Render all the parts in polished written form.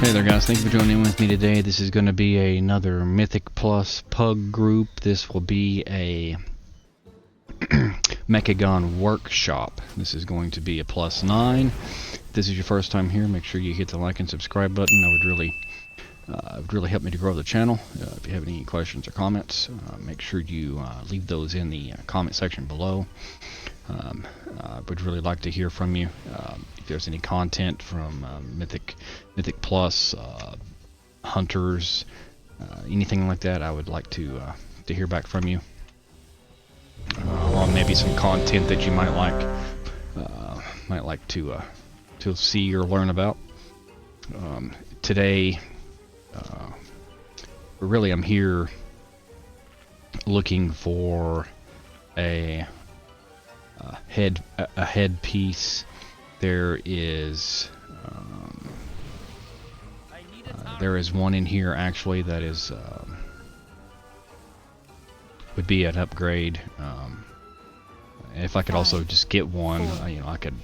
Hey there guys, thank you for joining in with me today. This is going to be another Mythic Plus Pug group. This will be a Mechagon workshop. This is going to be a +9. If this is your first time here, make sure you hit the like and subscribe button. That would really help me to grow the channel. If you have any questions or comments, make sure you leave those in the comment section below. I would really like to hear from you. If there's any content from Mythic Plus, hunters, anything like that, I would like to hear back from you. Or maybe some content that you might like to see or learn about. Today, really, I'm here looking for a headpiece. There is one in here actually that is would be an upgrade. If I could also just get one, I could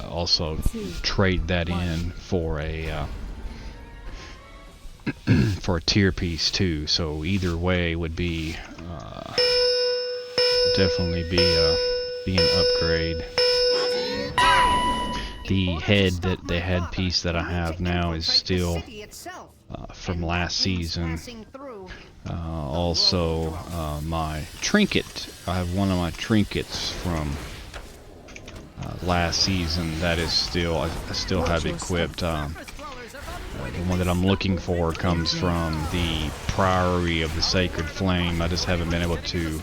also trade that in for a tier piece too. So either way would be definitely be an upgrade. The headpiece that I have now is still from last season. Also, my trinket. I have one of my trinkets from last season that is still I still have equipped. The one that I'm looking for comes from the Priory of the Sacred Flame. I just haven't been able to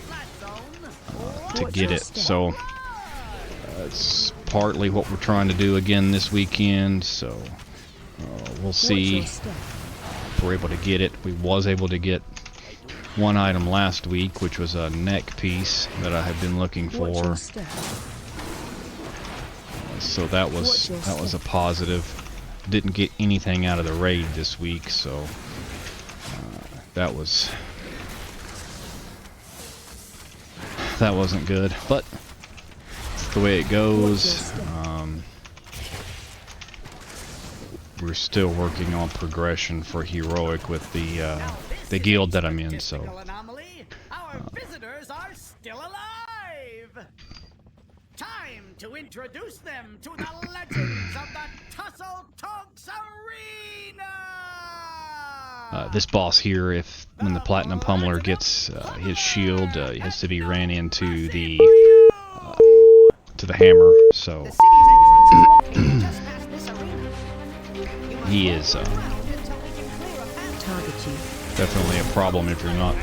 get it. So it's partly what we're trying to do again this weekend. So we'll see if we're able to get it. We was able to get one item last week, which was a neck piece that I had been looking for. So that was a positive. Didn't get anything out of the raid this week, so that wasn't good, but it's the way it goes. We're still working on progression for heroic with the guild that I'm in, so our visitors are still alive. Time to introduce them to the legends of the Tussle Tonks Arena. This boss here, when the Platinum Pummeler gets his shield, he has to be ran into the hammer. So he is definitely a problem if you're not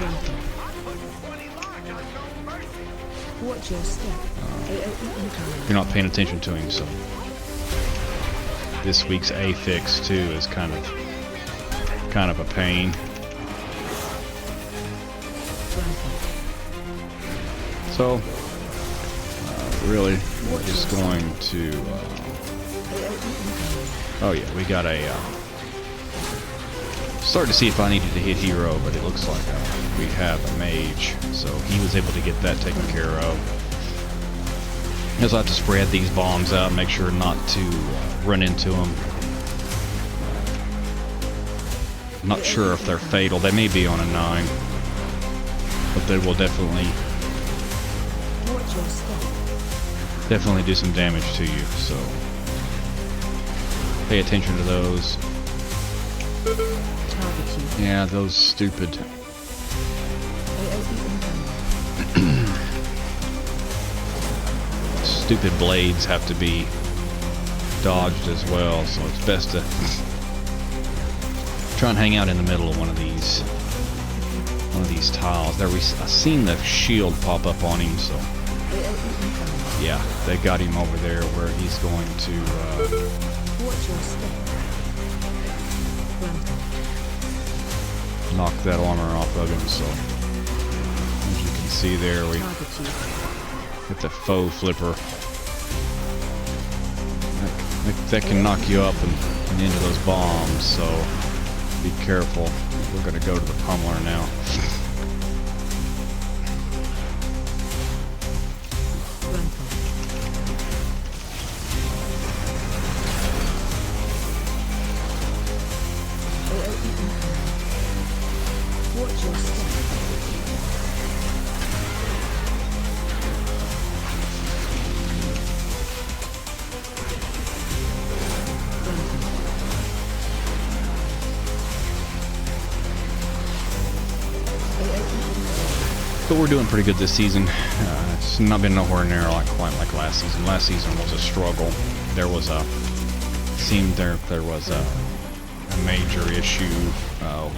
paying attention to him. So this week's affix too is kind of a pain. So really we're just going to oh yeah, we got a started to see if I needed to hit hero, but it looks like we have a mage, so he was able to get that taken care of. I also have to spread these bombs out, make sure not to run into them. I'm not sure if they're fatal. They may be on a 9, but they will definitely do some damage to you, so pay attention to those. Yeah, those stupid blades have to be dodged as well, so it's best to try and hang out in the middle of one of these tiles. There I've seen the shield pop up on him, so yeah, they got him over there where he's going to knock that armor off of him. So as you can see there, we hit the faux flipper. That can knock you up and into those bombs, so be careful. We're going to go to the pummeler now. But we're doing pretty good this season. It's not been nowhere near quite like last season. Last season was a struggle. There was a major issue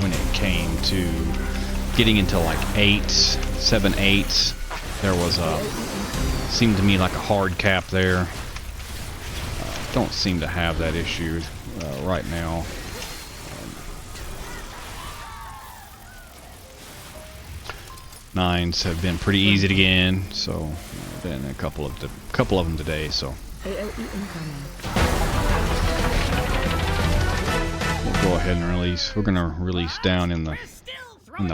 when it came to getting into like 7 8s. There was seemed to me like a hard cap there. Don't seem to have that issue right now. Nines have been pretty easy to get in, so been a couple of them today. So we'll go ahead and release. We're gonna release down in the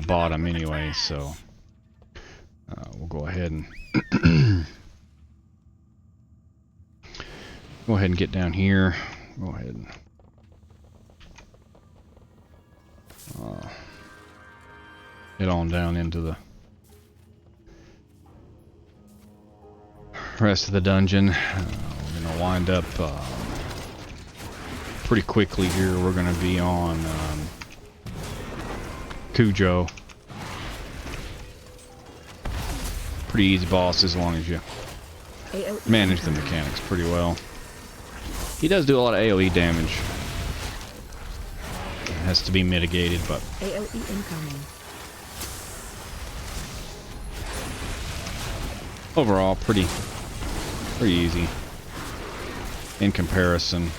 bottom anyway, so we'll go ahead and go ahead and get down here. Go ahead and head on down into the rest of the dungeon. We're gonna wind up pretty quickly here. We're gonna be on Cujo. Pretty easy boss as long as you manage the mechanics pretty well. He does do a lot of AoE damage. It has to be mitigated, but AoE incoming. overall pretty easy in comparison.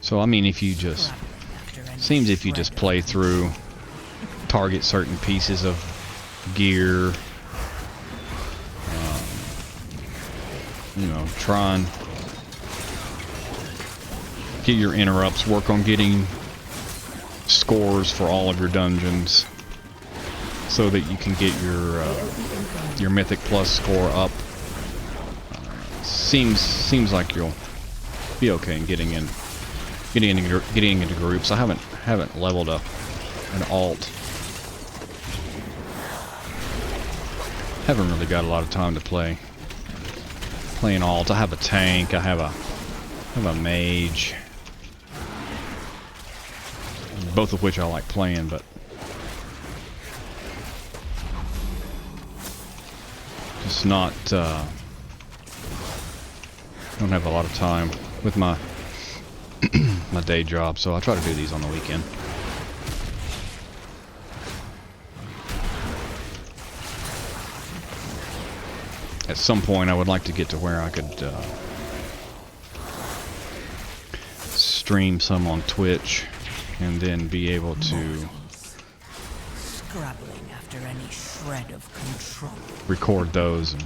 So I mean, if you just play through, target certain pieces of gear, you know, try and get your interrupts, work on getting scores for all of your dungeons so that you can get your Mythic Plus score up. Seems like you'll be okay in getting into groups. I haven't leveled up an alt. Haven't really got a lot of time to play an alt. I have a tank. I have a mage, both of which I like playing, but just not. Don't have a lot of time with my my day job, so I try to do these on the weekend. At some point, I would like to get to where I could stream some on Twitch, and then be able to Scrabbling after any shred of control. record those and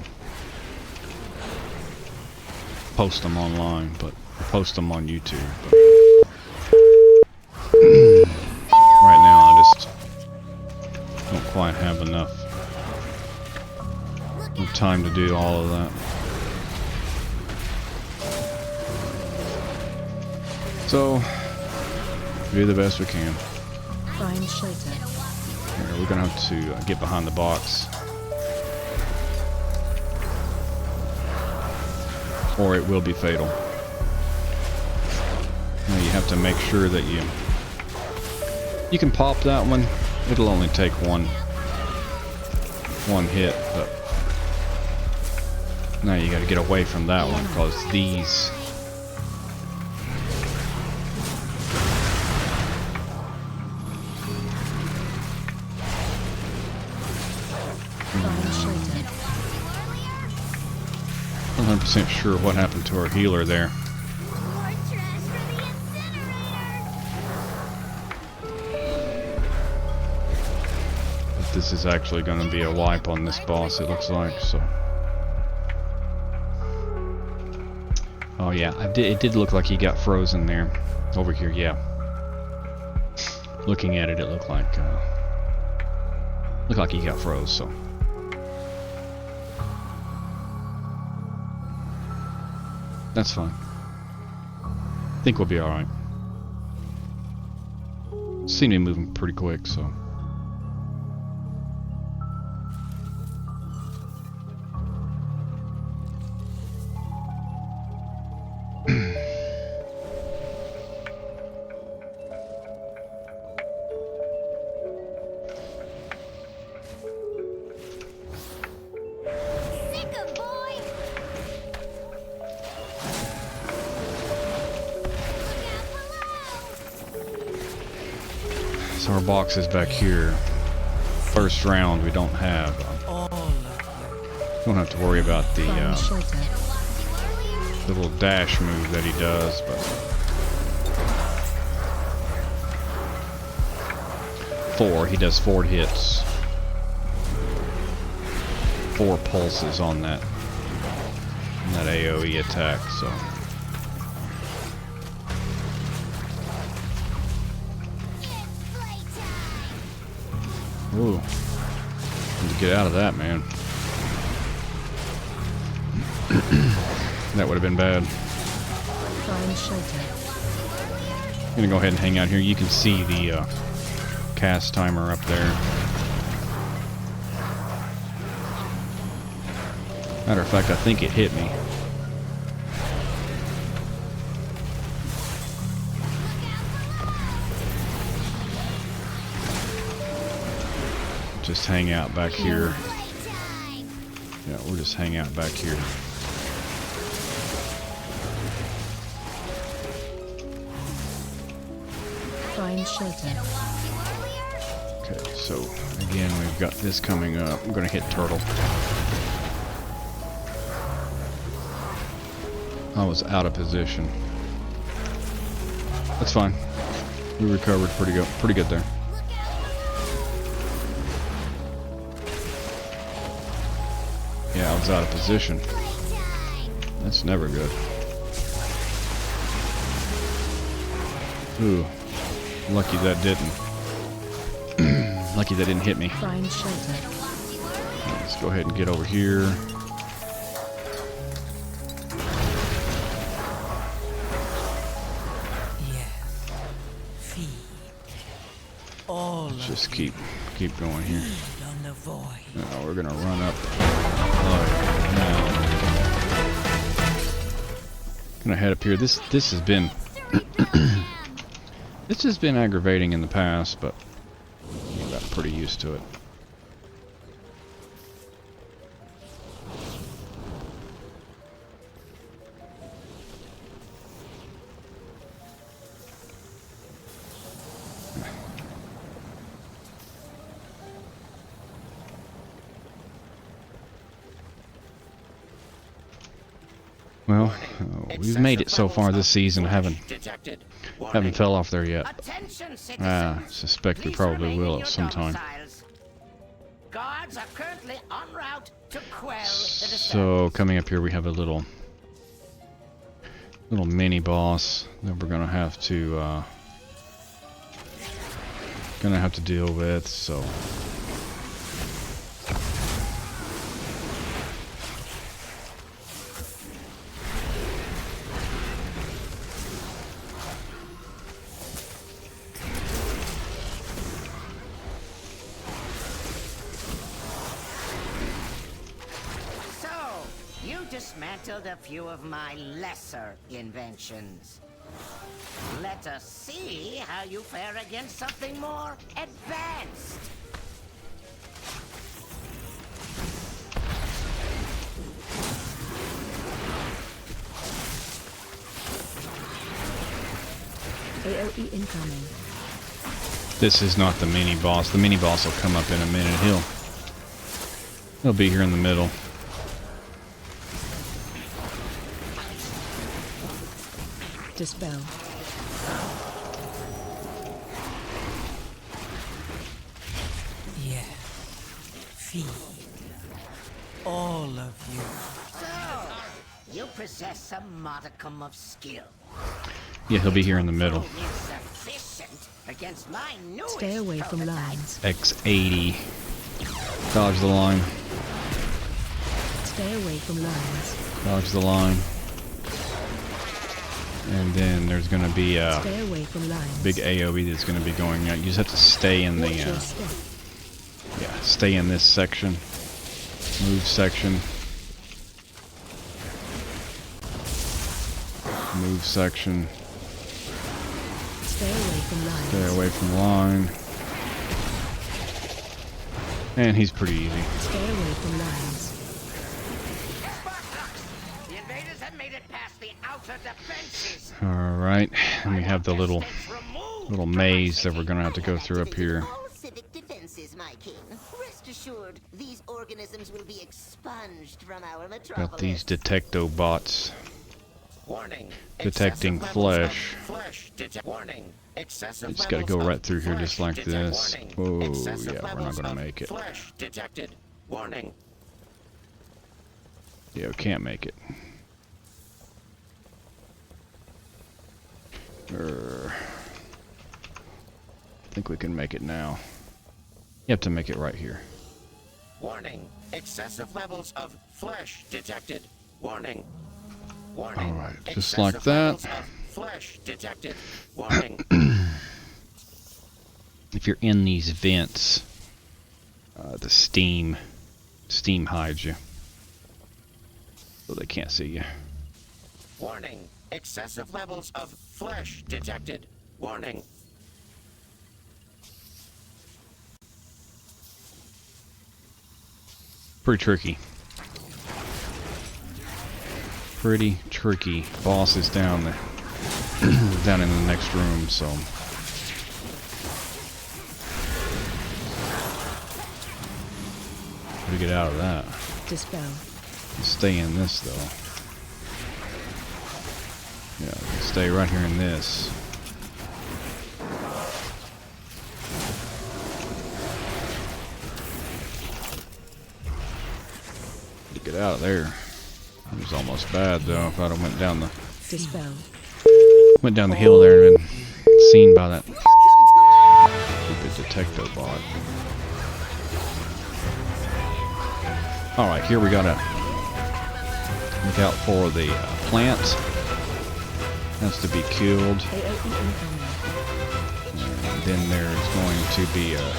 post them online, but post them on YouTube. But right now, I just don't quite have enough time to do all of that. So, do the best we can. Find shelter. We're gonna have to get behind the box, or it will be fatal. Now you have to make sure that you can pop that one. It'll only take one hit, but now you got to get away from that one, because these Find shelter. 100% sure what happened to our healer there. But this is actually going to be a wipe on this boss, it looks like. So, oh yeah, it did look like he got frozen there. Over here, yeah. Looking at it, it looked like he got froze. So. That's fine. I think we'll be alright. Seem to be moving pretty quick, so. So our box is back here. First round, we don't have to worry about the Find shelter. little dash move that he does, but 4. He does 4 hits, 4 pulses on that AOE attack. So ooh, need to get out of that, man. That would have been bad. Find shelter. I'm gonna go ahead and hang out here. You can see the cast timer up there. Matter of fact, I think it hit me. Just hang out back here. Yeah, we'll just hang out back here. Find shelter. Okay, so again, we've got this coming up. I'm gonna hit turtle. I was out of position. That's fine. We recovered pretty good there. Yeah, I was out of position. That's never good. Ooh, lucky that didn't. Lucky that didn't hit me. Find shelter. Let's go ahead and get over here. Yes. Feed. All Let's just keep going here. on the void. Now we're gonna run up. Now. Gonna head up here. This has been this has been aggravating in the past, but I got pretty used to it. Well, we've made it so far this season. Haven't fell off there yet. Attention, I citizens. suspect we Please probably remain in will your at some time. domiciles. Guards are currently en route to quell the So disturbance. coming up here, we have a little mini boss that we're gonna have to deal with. So. You dismantled a few of my lesser inventions. Let us see how you fare against something more advanced. AOE incoming. This is not the mini boss. The mini boss will come up in a minute. He'll be here in the middle. Dispel. Yeah. Feed. All of you. So, you possess a modicum of skill. Yeah, he'll be here in the middle. Insufficient against my newest Stay away from prototype. lines. X80. Dodge the line. Stay away from lines. Dodge the line. And then there's going to be a Stay away from lines. big AoE that's going to be going out. You just have to stay in the, Watch your step. yeah, stay in this section. Move section. Move section. Stay away from lines. Stay away from line. And he's pretty easy. Stay away from lines. The invaders have made it past the outer defenses. Alright, and we have the little Distance removed. little maze that we're gonna have to go through up here. All civic defenses, my king. Rest assured, these organisms will be expunged from our metropolis. Got these detecto bots Warning. detecting Excessive levels of flesh. Warning. Excessive Just gotta levels go of right through here flesh just like this. warning. Whoa, Excessive yeah, we're not levels gonna of make it. Flesh detected. Warning. Yeah, we can't make it. I think we can make it now. You have to make it right here. Warning. Excessive levels of flesh detected. Warning. Warning. Alright, just Excessive like that. levels of flesh detected. Warning. If you're in these vents, the steam hides you, so they can't see you. Warning. Excessive levels of flesh detected. Warning. Pretty tricky. Pretty tricky. Boss is down there, down in the next room, so. How to get out of that? Dispel. Stay in this though. Yeah, stay right here in this. To get out of there. It was almost bad though. If I'd have went down the Dispel. hill there and been seen by that stupid detecto bot. Alright, here we gotta look out for the plant. Has to be killed. AOE incoming. And then there's going to be a...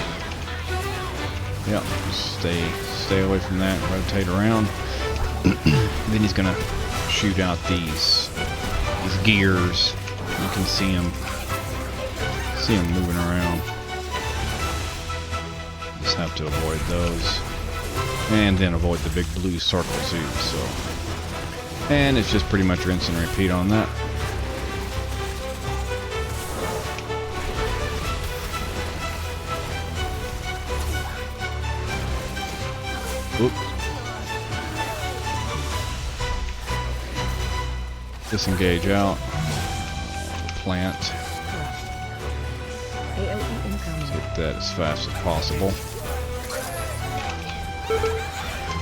Yep, stay away from that. Rotate around. Then he's gonna shoot out these gears. You can see him moving around. Just have to avoid those. And then avoid the big blue circle too, so. And it's just pretty much rinse and repeat on that. Whoop. Disengage out. Plant. AOE incoming. Get that as fast as possible.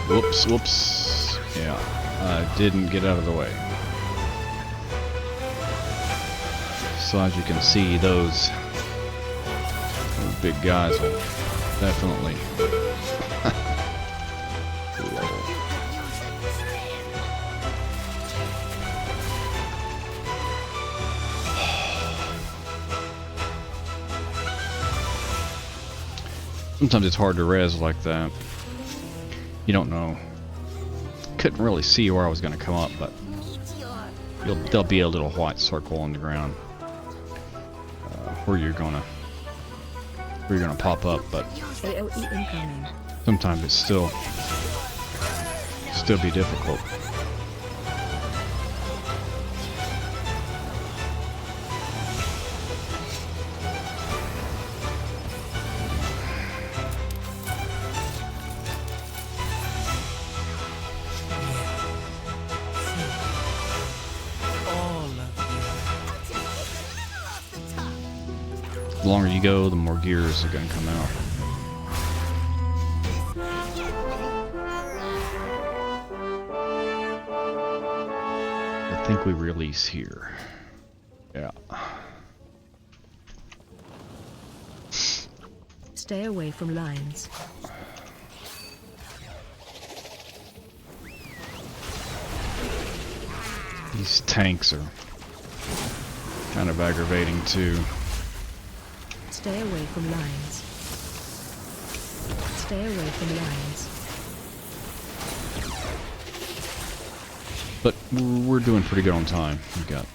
Whoops. Yeah, I didn't get out of the way. So as you can see, those big guys will definitely sometimes it's hard to res like that. You don't know. Couldn't really see where I was going to come up, but there'll be a little white circle on the ground where you're gonna pop up. But AOE incoming. sometimes it's still be difficult. The longer you go, the more gears are going to come out. I think we release here. Yeah. Stay away from lines. These tanks are kind of aggravating too. Stay away from lines. Stay away from lines. But we're doing pretty good on time. We've got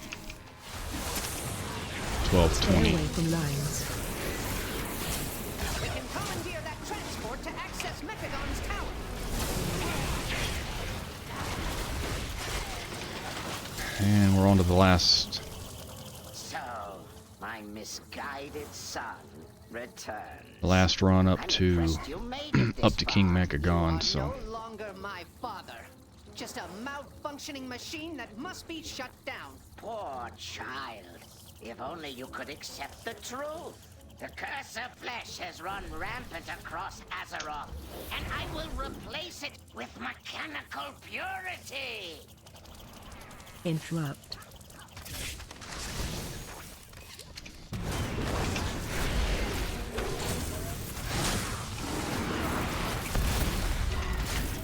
12:20. Stay away from lines. We can commandeer that transport to access Mechagon's tower. And we're on to the last. So, my misguided son returns. The last run up I'm to impressed you made it this up to King far. Mechagon, You so are no longer my father. Just a malfunctioning machine that must be shut down. Poor child. If only you could accept the truth. The curse of flesh has run rampant across Azeroth, and I will replace it with mechanical purity. Interrupt.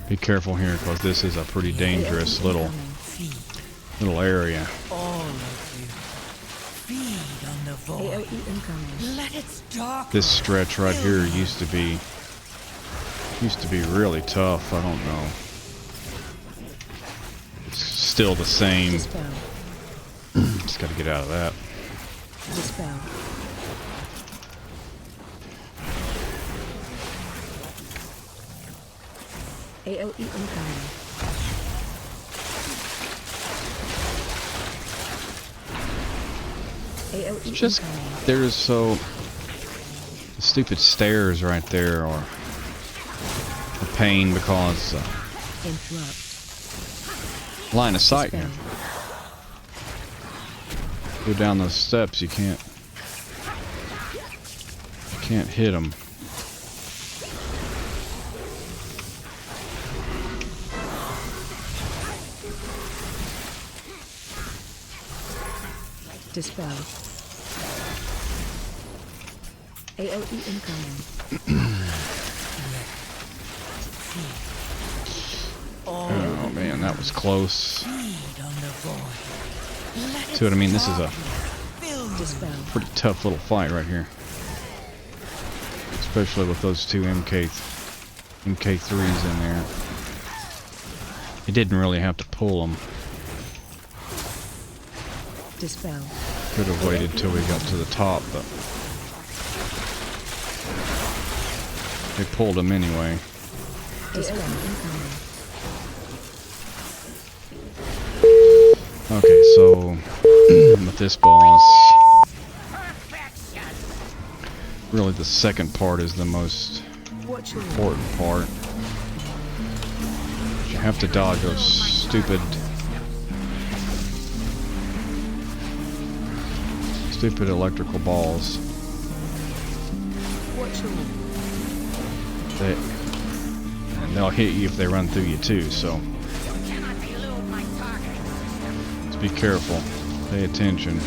be careful here because this is a pretty dangerous little area. All of you, feed on the void. AOE incoming. Let its dark This stretch right here used to be really tough. I don't know. It's still the same. Dispel. Just got to get out of that. Dispel. AOE incoming. AOE It's just incoming. there's so the stupid stairs right there are a pain because Interrupt. line of sight Dispel. here. Go down those steps, you can't hit them. Dispel. AOE incoming. Oh man, that was close. feed on the void. Let See what I mean? This is a fill Dispel. pretty tough little fight right here. Especially with those two MK3s in there. You didn't really have to pull them. Dispel. Could have waited till we got to the top, but they pulled them anyway. Dispel incoming. Okay, so with this boss, really the second part is the most Watch your important part. You have to dodge those stupid electrical balls. Watch your And they'll hit you if they run through you too, so just be careful. Pay attention.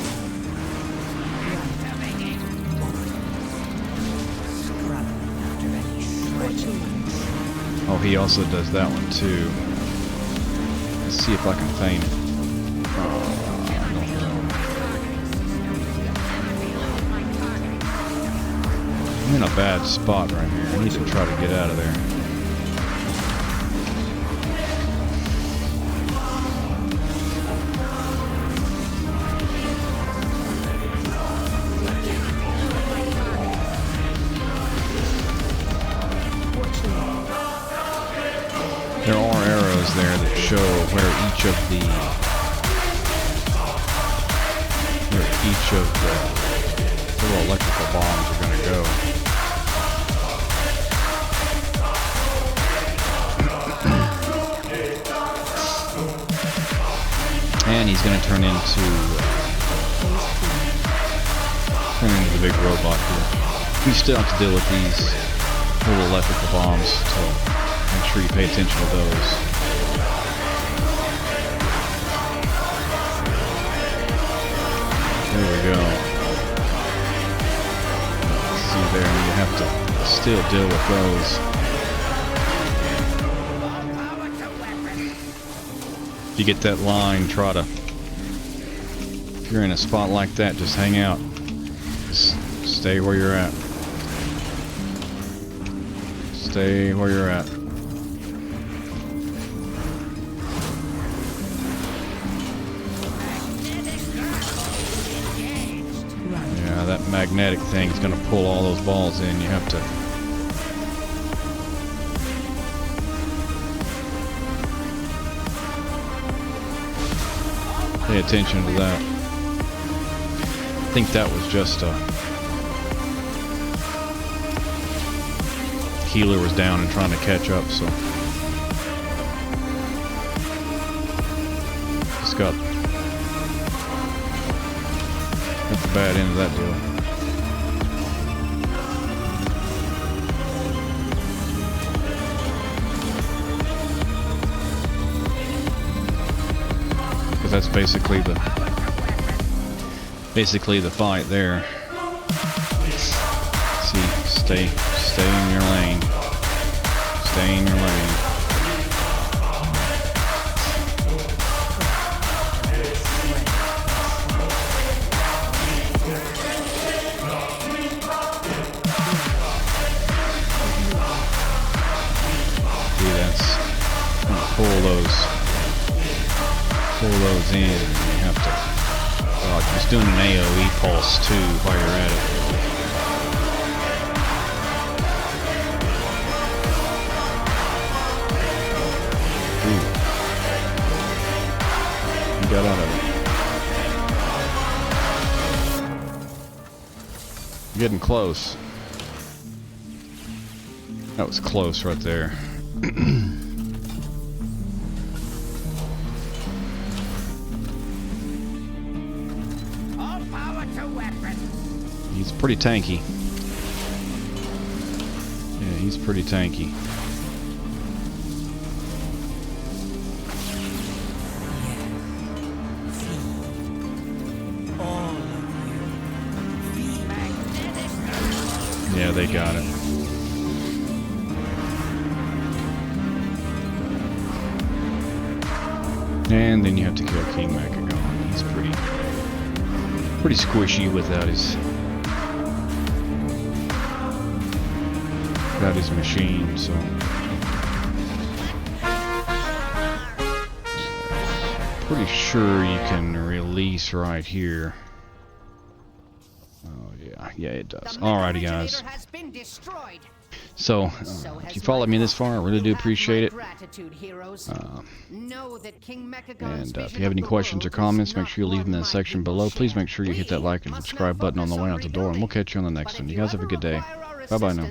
watch your Oh, he also does that one too. Let's see if I can feign it. I don't know. I'm in a bad spot right here. I need to try to get out of there. There are arrows there that show where each of the little electrical bombs are going to go. And he's going to turn into the big robot here. You still have to deal with these little electrical bombs, so make sure you pay attention to those. There we go. See there, you have to still deal with those. If you get that line, try to, if you're in a spot like that, just hang out. Just stay where you're at. Stay where you're at. Yeah, that magnetic thing is going to pull all those balls in. You have to pay attention to that. think that was just healer was down and trying to catch up, so just got the bad end of that deal. Because that's basically the fight there. See, stay in your lane. Stay in your lane. See, that's pull those in. You have to. Just doing an AoE pulse too while you're at it. Ooh. You got out of it. Getting close. That was close right there. He's pretty tanky. Yeah, he's pretty tanky. Yeah, they got it. And then you have to kill King Mechagon. He's pretty squishy without his machine, so pretty sure you can release right here. Oh yeah, it does. Alrighty guys. So if you followed me this far, I really do appreciate it. And if you have any questions or comments, make sure you leave them in the section below. Please make sure you hit that like and subscribe button on the way out the door, and we'll catch you on the next one. You guys have a good day. Bye bye now.